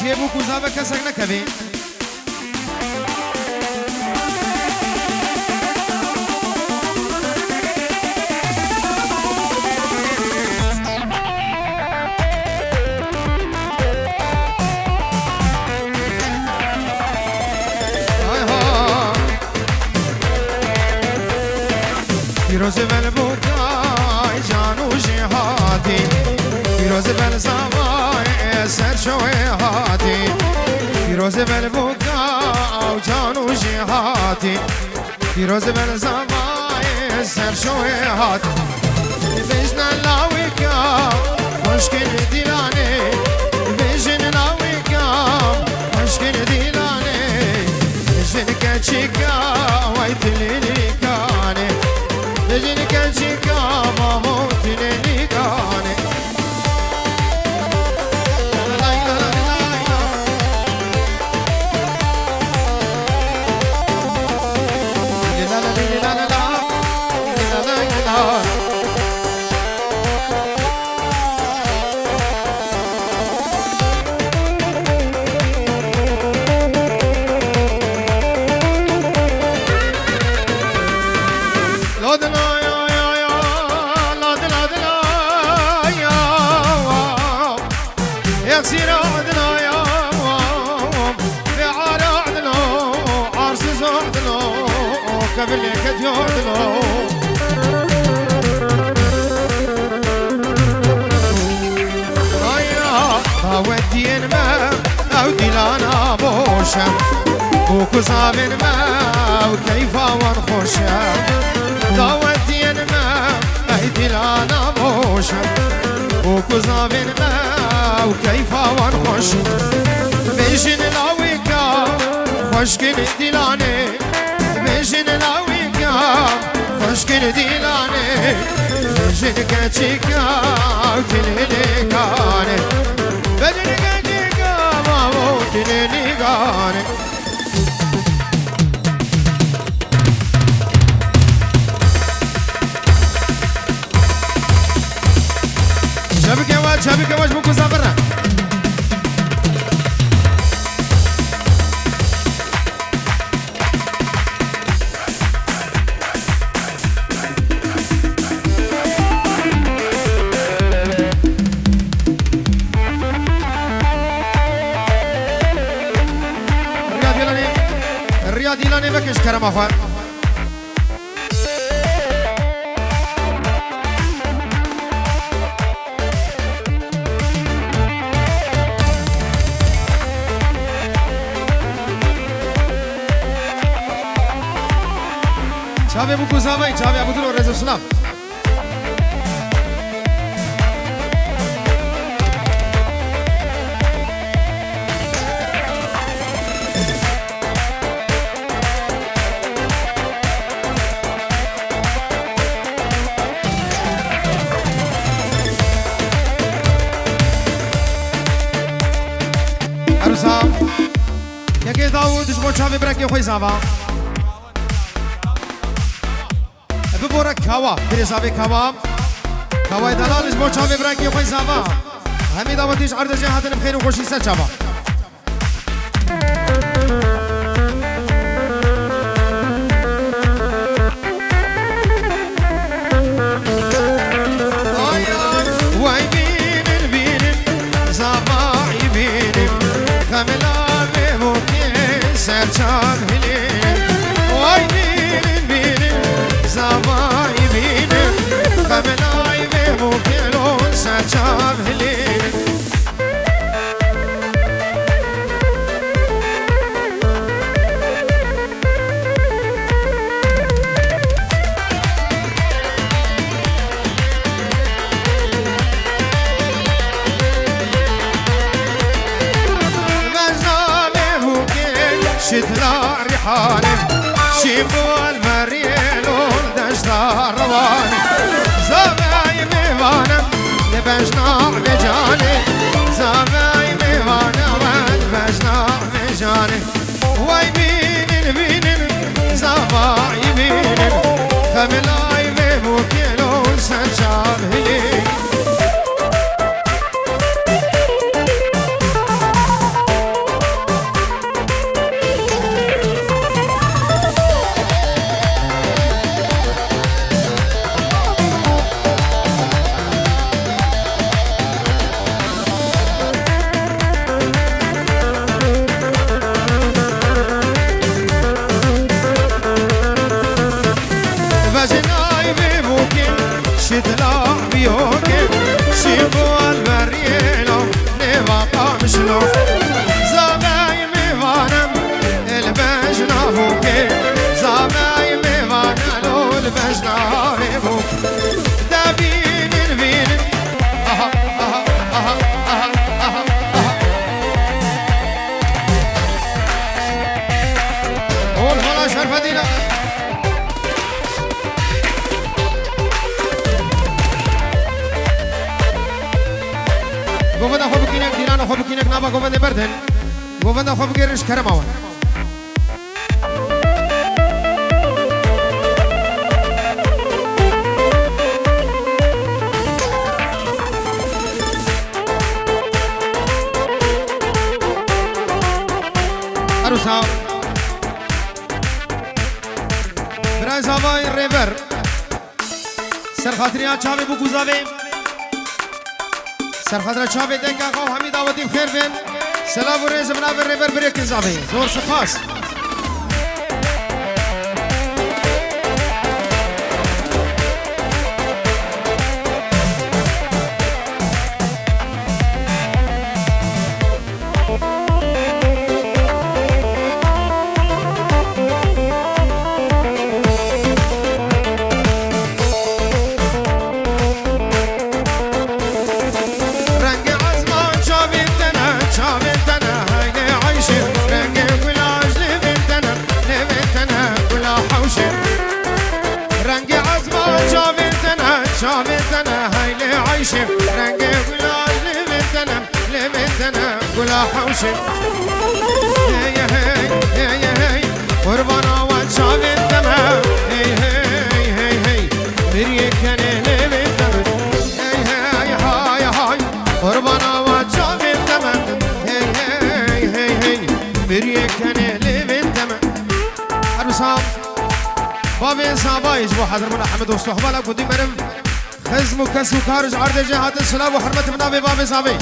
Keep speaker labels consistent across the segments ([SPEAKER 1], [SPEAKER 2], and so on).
[SPEAKER 1] جيبو كوزابة كسك نكبي فیروز بل بودای جانو جهادی فیروز بل زوای سر شوی هادی فیروز بل بودای جانو جهادی فیروز بل زوای سر شوی هادی بجن لاوی کام مشکل دیلانه بجن لاوی کام مشکل دیلانه بجن کچیکا وای تلیلی کانه بجن کچیکا مامو تلیلی کانه قبل كديودلو ايا باودين ما او ديلانا بوشا بوكو زابن ما وكيفا ونخوشا باودين ما او ديلانا بوشا بوكو زابن ما وكيفا ونخوشا بيجن لاويكا خوشكن ديلاني بجن لاويكا خوشكن ديلاني بجن كاتشيكا وتليليكاني بجن كاتشيكا مامو تليليكاني شابك واج بوكو زابرا دیلانه بکش کرم آخوان چاوه بو گوزاوی چاوه ابو دلو رزو سلام یکی داوودش با چاوی برکی خوی زاوا ببورا کوا بری زاوی کوا کوای دلالش با چاوی برکی خوی زاوا همی داوودش عرض جهاتن بخیر و خوشی سر چاوا وای بینن بینن زاوا بینن کاملا سرچاب هلين واي بينن بينن زواي بينن قبلاي بيمو كيلون سرچاب هلين شتلا ريحاني شيبو المريلون دشتا رواني زباي ميوانا لبجنا بجاني زباي ميوانا لبجنا بجاني واي بينن بينن زباي بينن خملاي ميموكيلون سنشاب هلي فدينا گوفن خوب کینک دیران خوب کینک نبا گوفن بردن گوفن خوب گیرش کرم آوان عروسا برای زاوای ریور سرخاطری ها چاوی بو گوزاوی سرخاطر چاوی دنگا خواه همی دعوتیم خیر بین سلام و ریز منابر ریور بریکن زاوی زور سپاس كلها حوشي هي هي هي هي قربانا وشاب الدمع هي هي هي هي مريك كان لي الدمع هي هي هاي هاي قربانا وشاب الدمع هي هي هي هي مريك كان لي الدمع ارسام بابي صابايج بو حضر من احمد والصحبه لا قدي مرم خزم وكسو خارج عرض جهاد السلام وحرمه من بابي صابي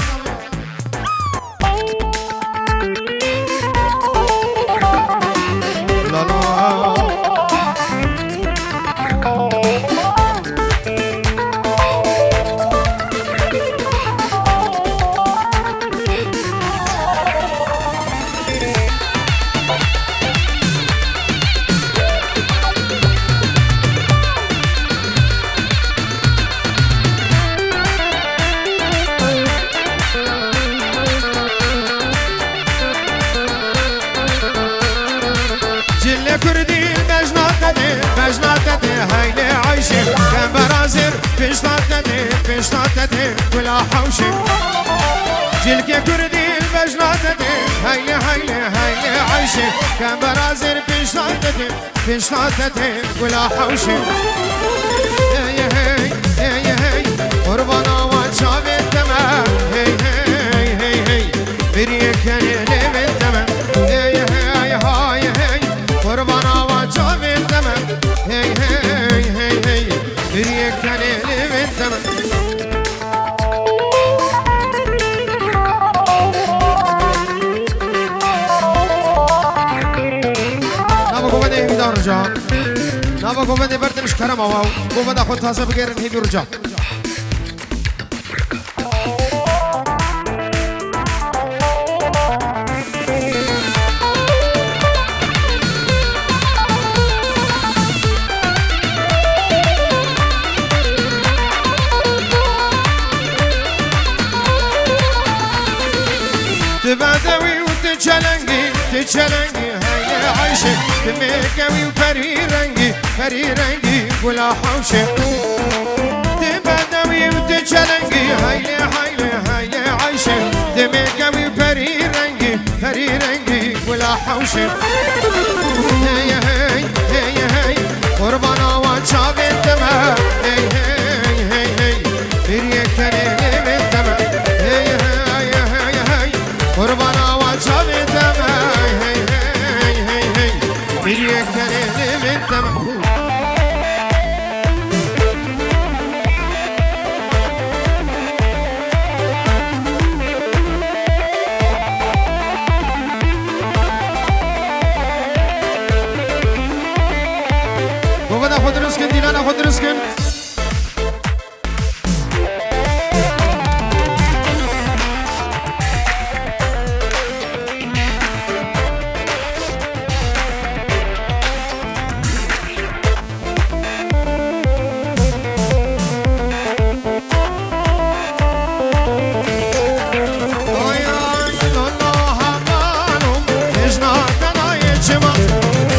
[SPEAKER 1] بشناتتي ولا حوشي جلك كردي بشناتتي هيلي هيلي هيلي عيشي كان برازر بشناتتي ولا حوشي هي هي هي هي قربانا وشاب الدمع هي هي هي هي بريك لي بالدمع هي هي هاي هي قربانا وشاب الدمع هي هي هي هي بريك لي بالدمع نابا گوونده بردنش کرم آواو گوونده خود تازه بگیرن هیمی رجا تبادوي وتجلنجي تجلنجي هيا عايشة تميكوي وفري رنجي ولا حوشة تبادوي وتجلنجي هيا هيا عايشة تميكوي وفري رنجي ولا حوشة هيا هي قربانا وشاب الدمع هي بريك لي بالدمع هي قربانا وشاب الدمع هي بريك لي بالدمع خود رزقن دیلانا خود رزقن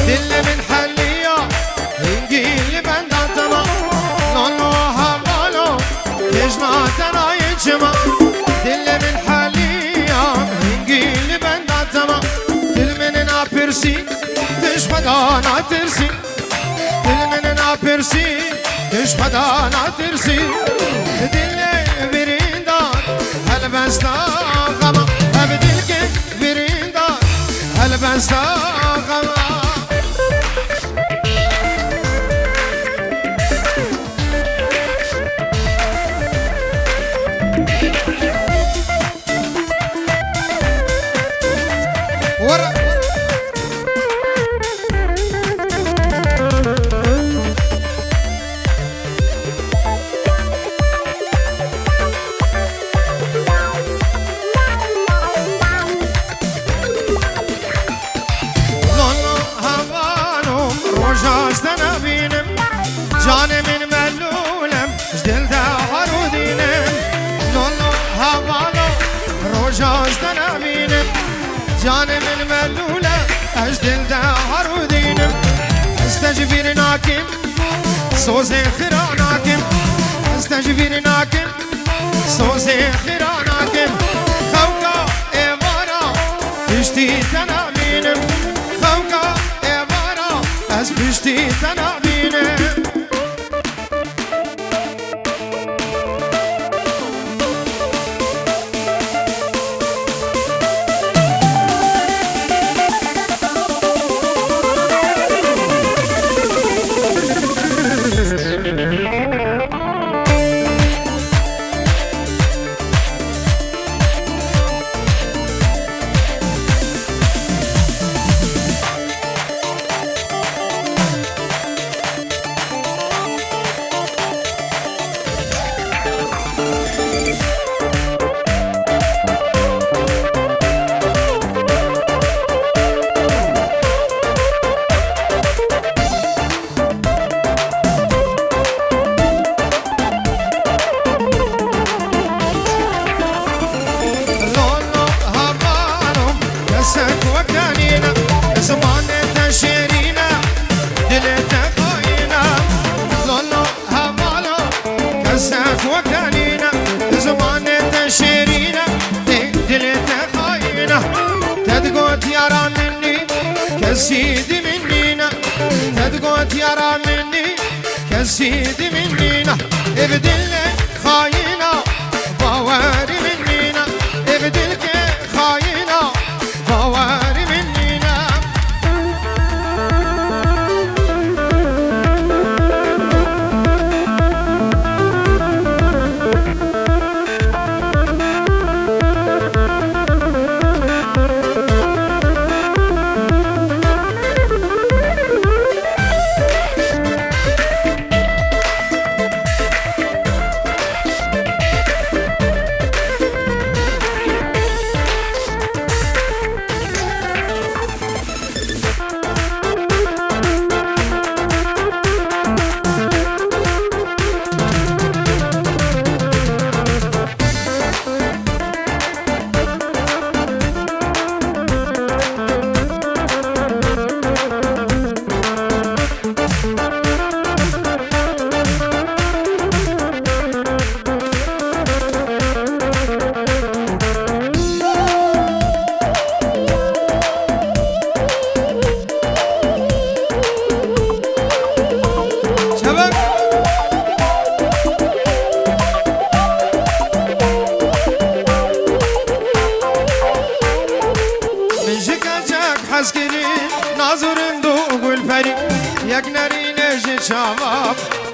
[SPEAKER 1] دل من حال ناپرسی دش خدا نترسی دل من ناپرسی دش خدا نترسی دل بریندار هل بستا غما هب دل که بریندار هل بستا غما جان من ملولم جدل ده هارودینم لولو هوالو روجاز دنامینم جان من ملولم اجدل ده هارودینم استجبیر ناکم سوز خراناکم استجبیر ناکم سوز خراناکم خوکا ایوارا پشتی دنامینم خوکا ایوارا از پشتی دنامینم كسيدي منينا تدقوت يرى مني كسيدي منينا ابدل خاينا باوري منينا ابدل خاينا باوري منينا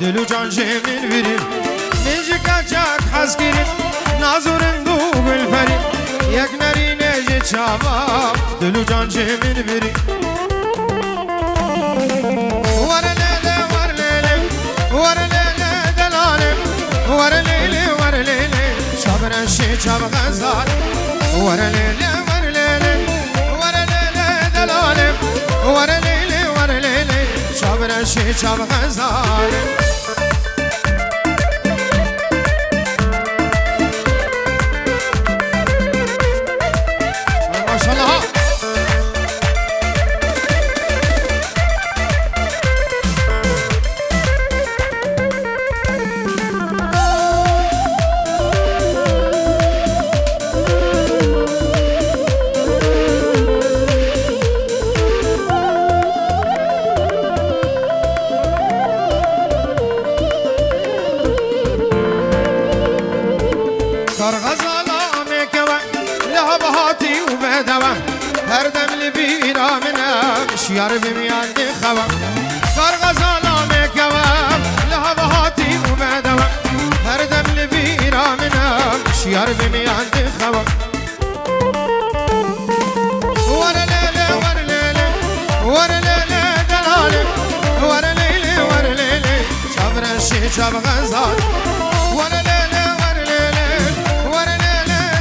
[SPEAKER 1] دلو جان جمین ویریم نجی کچک حس گیریم نازورم دو گل فریم یک نری نجی چاباب دلو جان جمین ویریم ورلیله ورلیله ورلیله دلالم ورلیله ورلیله شابرشی چاب غزال ورلیله ورلیله ورلیله دلالم ورلیله ورلیله شابرشی چاب غزال شیار بمیان دی خوام کار غزالا میکوام لحظاتی اومدم هر دم لبیرامنم شیار بمیان دی خوام ورليلي دلالي ورليلي شاب رشي شاب غزال ورليلي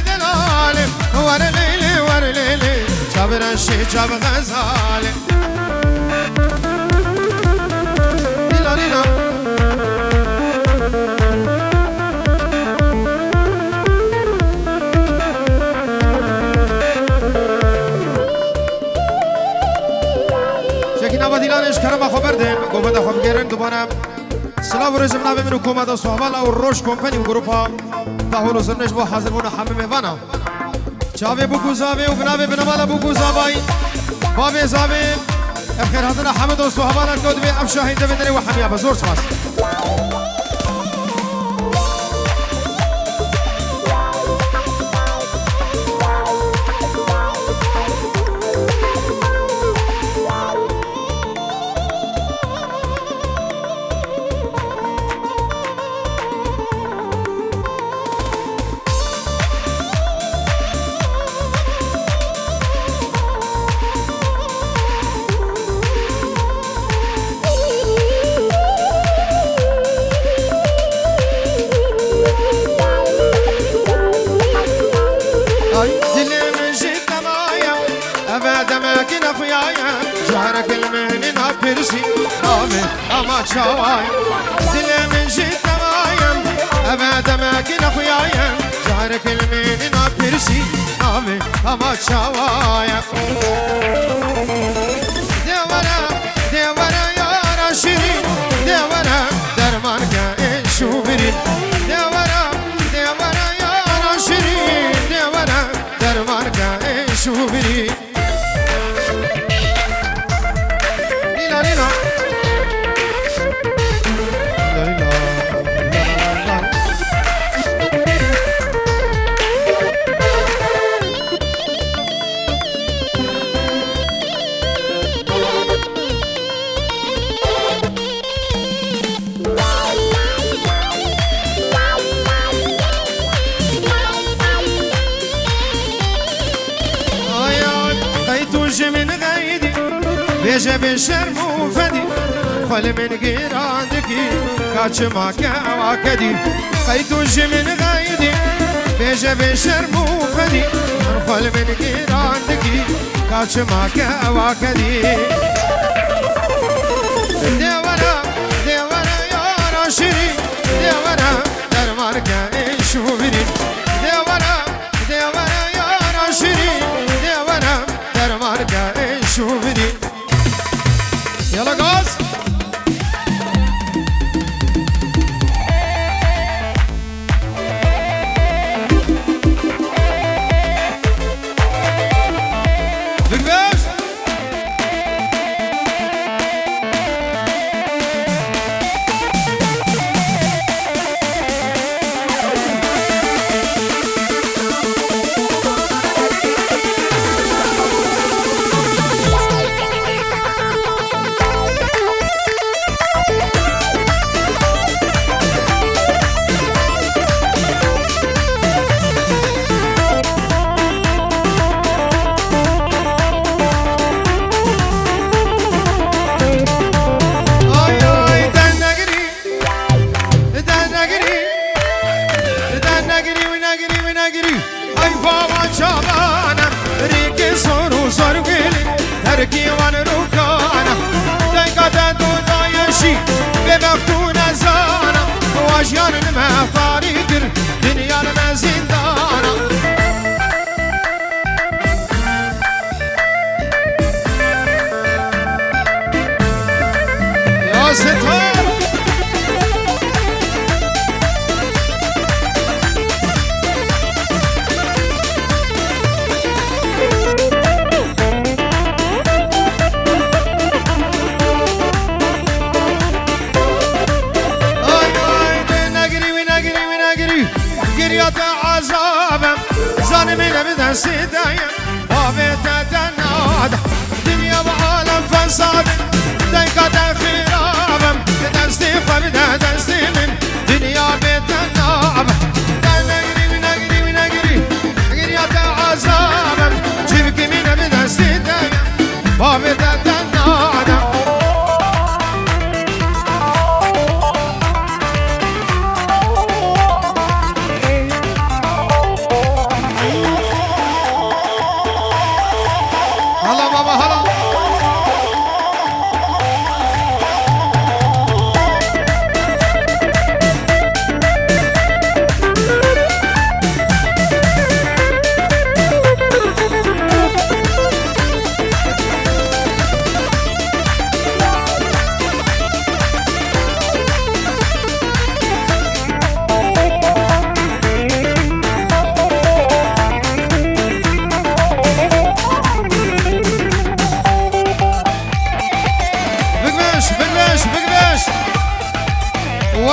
[SPEAKER 1] دلالي ورليلي شاب رشي شاب غزال دیلانش کرم خبر دین گفته خوب گرن دوباره سلام و رزم نام منو کوما دا صحبال او روش کمپانی و گروپا تاهولو سرنش با حاضر بونه همه میوانا چاوی بو زاوی و گناوی بنمالا بو زاوی بابی زاوی افخیر حضر حمد و صحبال کود بی افشاهین دویدنی و حمیه بزرگ سپاس اما شواي دل من جيت نوايم ابد ما كنا خويايم جارك المين نابرسي امي اما شواي دورا يا راشدين دورا درمان كان شوبرين دورا يا راشدين دورا درمان كان شوبرين بيجي بالشرم وفدي خل من قيرانكي كاتش ماكا واكدي خيتوش من غايدي بيجي بالشرم وفدي خل من قيرانكي كاتش ماكا واكدي ديوانا يا راشري ديوانا درماركا شوبري ديوانا يا راشري ديوانا درماركا شوبري يلا غاز بقباش تركي وانا روكانا دنقا دودا يشي بمفتونة زانا واجيان ما فاريقر دنيا ما زندانا يا ستار عذابم ظالمين بدن سيدايا وبيت تنادى دنيا بعالم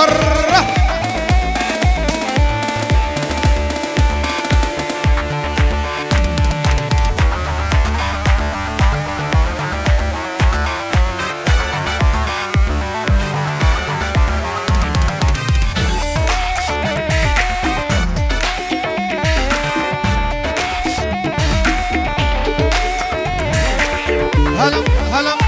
[SPEAKER 1] ورا هلا هلا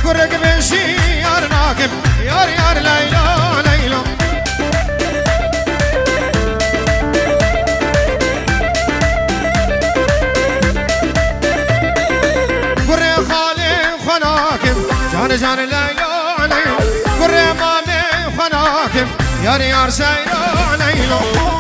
[SPEAKER 1] قرق بشي يار ناكب يار يار ليلى ليلى قرق خالي خناكب جان جان ليلى ليلى قرق مامي خناكب يار يار سيلى ليلى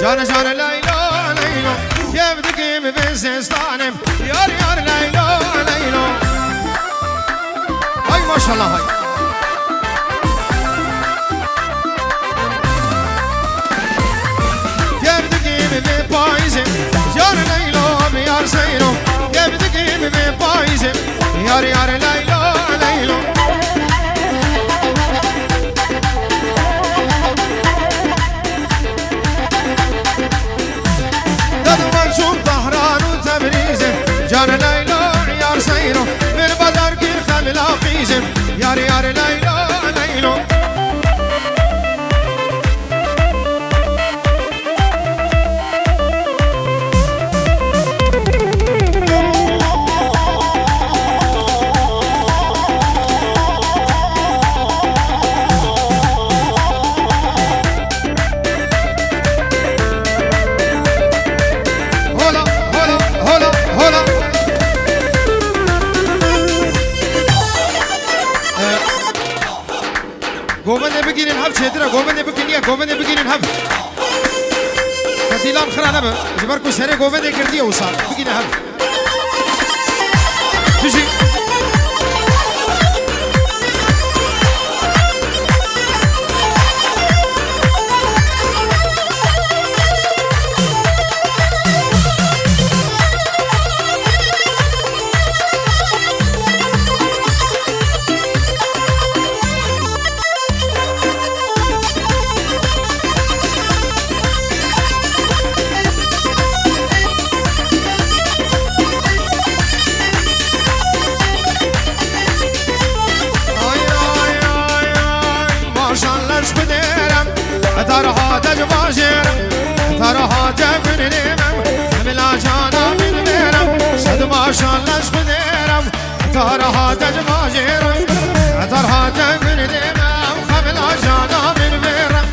[SPEAKER 1] جان جان ليلى ليلى كيف تقيم بزستانم يار يار ليلى ليلى هاي ما شاء الله هاي كيف تقيم ببايزم جان ليلى بيار سيرو كيف تقيم ببايزم يار يار ليلى ليلى جان ليلى يار سيرو من بدر كير خلي قيزم يار يار ليلى ليلى قومنا بقين الحب شدرا قومنا بقين يا قومنا بقين الحب كتيلان خرانة بقى جباركو سري قومنا كردية وصار بقين الحب تجي ترها تجباشر ترها تبن نيمم بلا جانا من بيرم صد ما شاء الله شبديرم ترها تجباشر ترها تبن نيمم بلا جانا من بيرم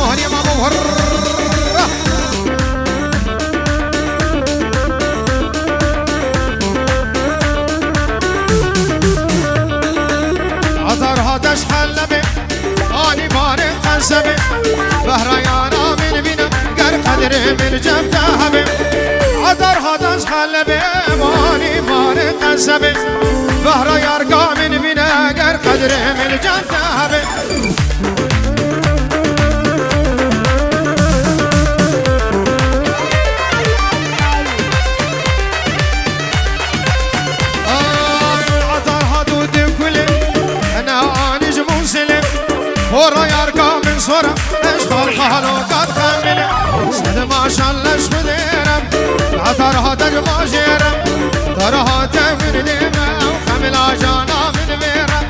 [SPEAKER 1] هري ماما هر قدر من جب ذهبه عدر هدز خلبه ماني ماني قسبه بهر يرقى من بناقر قدر من جب ذهبه ورا يرقى من صورة اشغل خالو قد خمله سد ما شاء الله شخديرم عطرها تجمع جيرم ترها تمن ديمة وخمل عجانا من بيرم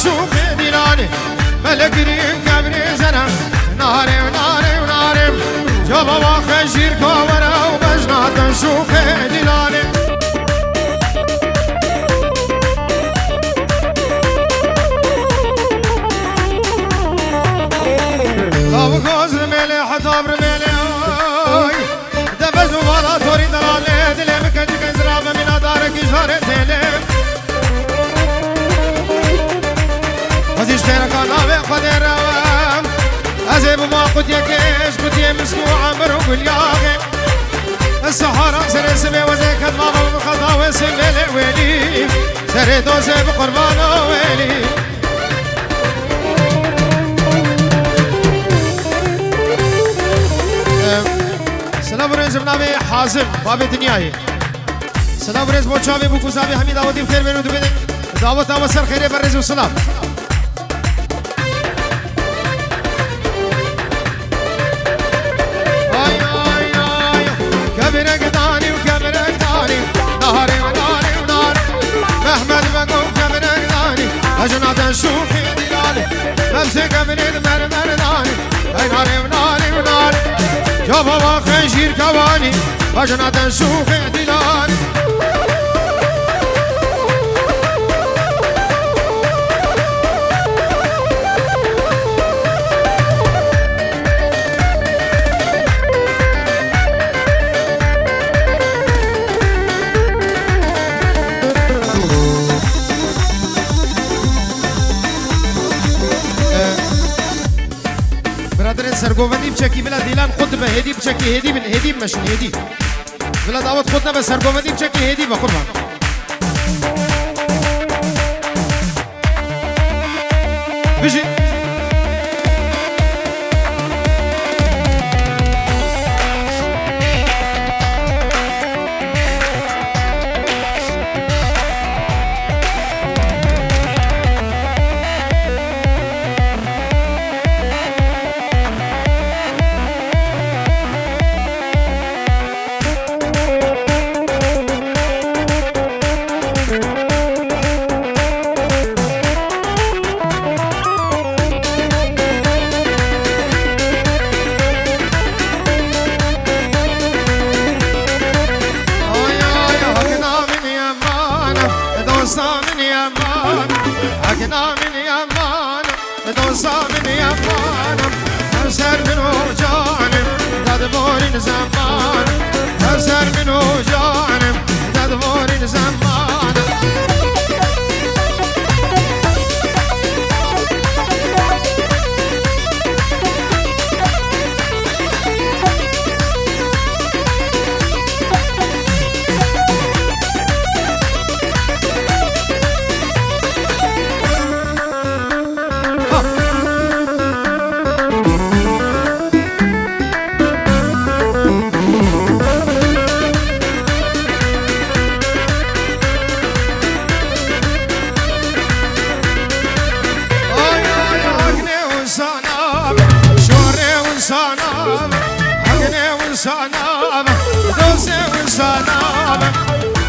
[SPEAKER 1] شوف ديلاني ملكري كبري زنا ناري وناري وناري جابا وخجير كورا وبجنا شوف ديلاني طاب غوز رميلي حطاب رميلي دبز ولا توري دلالي دلي مكجك زرابة من دارك جاري تيلي اشترك انا بقدر روام ازيب ما قد يكيش قد يمسكو عمر والياغي السحارة سر سبي وزيكت ما بابا خطا وسبي الويلي سريتو سيب قربان ويلي سلام برنز بنابي حازم باب دنياي سلام برنز بوچاوي بوكو صاحبي همي دعوتي بخير بينو دو بدن دعوت اوسر خير برنز وسلام أجناد شوفي دلالي نفسك بريد مرمرداني أي ناري وناري وناري جابا وخنجير كواني أجناد شوفي دلالي سرگووندی بچکی بلا دیلان خود به هدی بچکی هدی بن هدی مشون هدی بلا دعوت خودنا به سرگووندی بچکی هدی با قربان بجی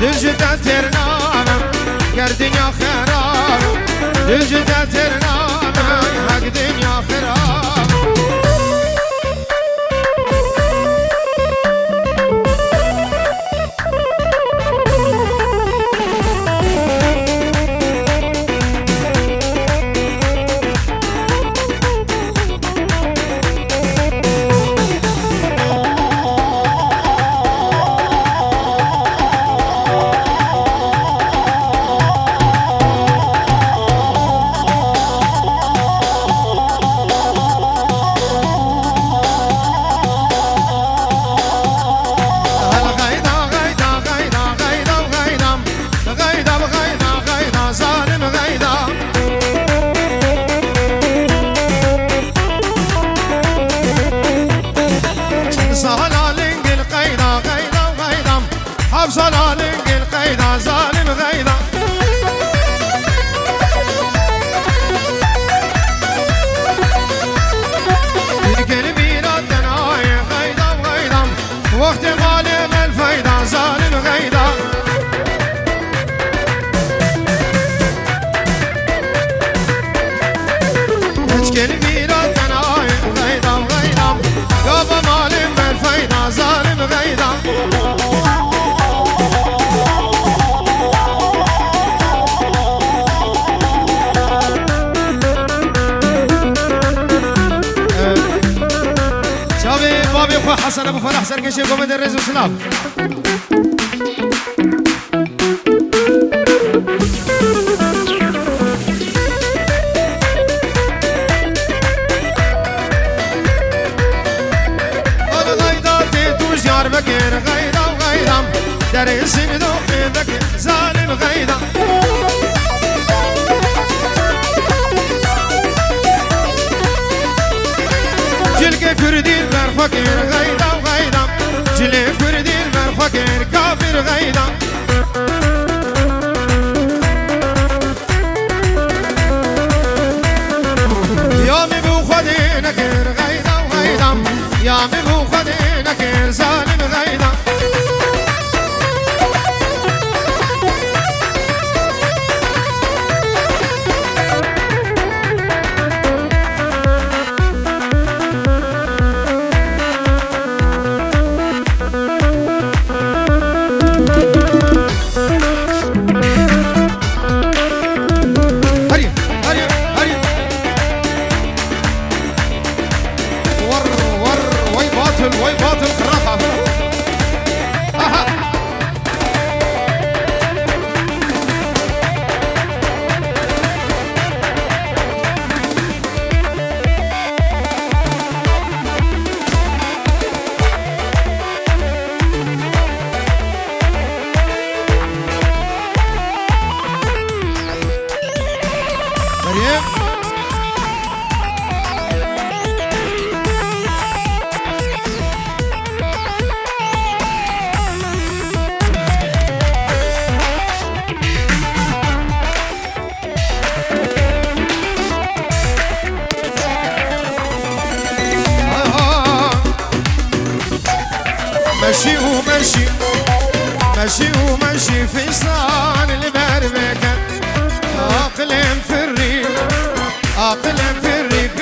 [SPEAKER 1] دجتا ترنام گردنیا خراب تجد ترنامي حق دنيا خراب صلالك القيدة ظالم غيدة القلبي ردنا غيدة وغيدة وقت غالب الفايدة ظالم غيدة قلبي ردنا غيدة وغيدة قابا مالم الفايدة ظالم غيدة بابي اخو حسن ابو فرح سرقشي قوم درز وسلام الغيضة تيتوش يار بكير غيضة وغيضة درس بدوخي بكير ظالم غيضة جلك كردي المرفكير غيضة وغيضة جلك كردي المرفكير كافر غيضة يا مبو خدينك غيضة وغيضة يا مبو خدينك ظالم غيضة وي باطل خرافة مريم ماشي وماشي ماشي وماشي في صان المربكة أقلم في الريف أقلم في الريف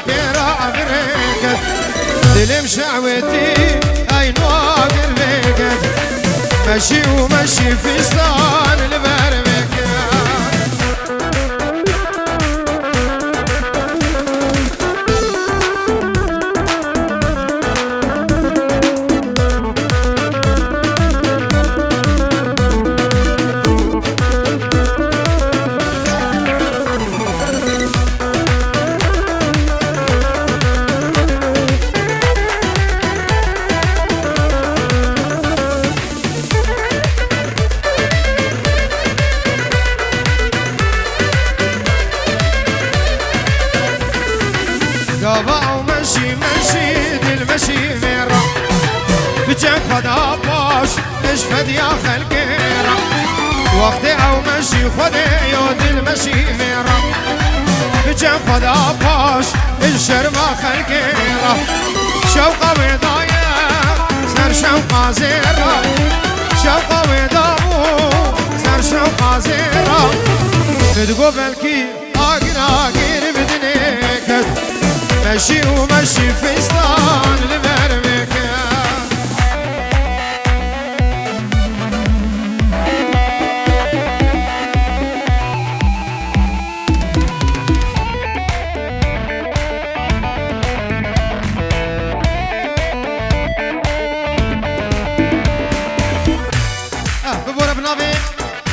[SPEAKER 1] كيرا عبريكة دلم شعوتي أي نواقر بيكة ماشي وماشي في صان المربكة قبع مشي مشي دل مشي ميرا بجاك فدا باش اشفد يا خلقيرا وقت او مشي خدي يود المشي ميرا بجاك فدا باش الشرما خلقيرا شوقة وضايا سر شوقة زيرا شوقة وضابو سر عرشه وقازيره تدقو بالكي اقر بدنيك مشي ومشي فستان لمرمك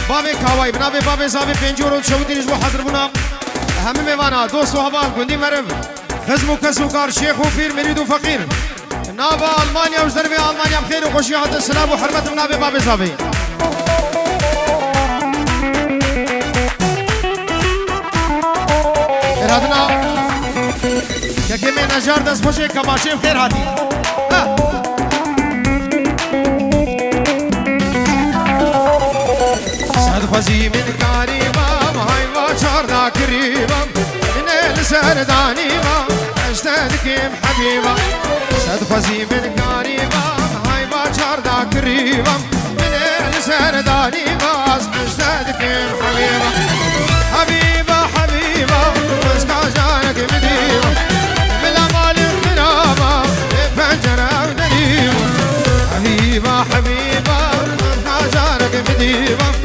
[SPEAKER 1] بابي كاواي بنابي بابي زابي بنجورو تشودينش بو حضر بنا هم ميوانا دوست و حباب گندی مرم خزم و کس و کار شیخ و پیر مرید و فقیر نابا المانیا و جدربی المانیا بخیر و خوشی حد السلام و حرمت بنابي بابي زابي ارادنا که من نجار دست خوشی کماشی بخیر حدی خوزی من کاریمم های با چاردا کریمم من السردانی ما اشتدکم حبیبم صد خوزی من کاریمم های با چاردا کریمم من السردانی ما اشتدکم حبیبم حبیبا حبیبا مسکا جانک مدیبم بلا مال خرابا پنجره و دریبم حبیبا حبیبا مسکا جانک مدیبم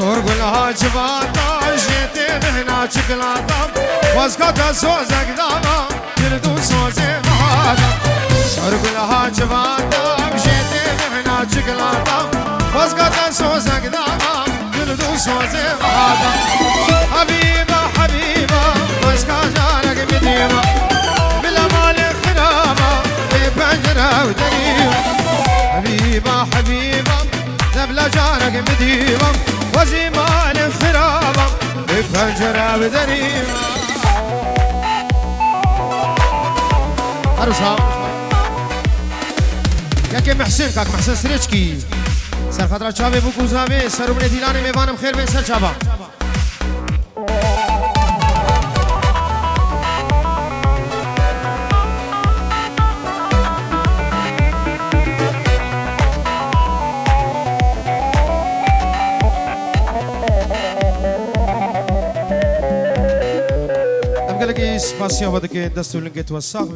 [SPEAKER 1] سرگلها جواتا جیت بهنا چکلاتا وزکاتا سوزک داما دردو سوزه مهادا سرگلها جواتا جیت بهنا چکلاتا وزکاتا سوزک داما دردو سوزه مهادا حبیبا حبیبا وزکا جانک مدیما بلا مال خرابا بی پنجره و دریما حبیبا حبیبا نبلا جانك مديمة وزيمان خرابة بفجرة بدريمة عروسها ياكي محسن كاك محسن سريچكي سر خطرة چاوه بو گوزاوه سر من دیلان میوانم خیر بین سر چاوه سپاسیاباده که دستور لنگت و ساق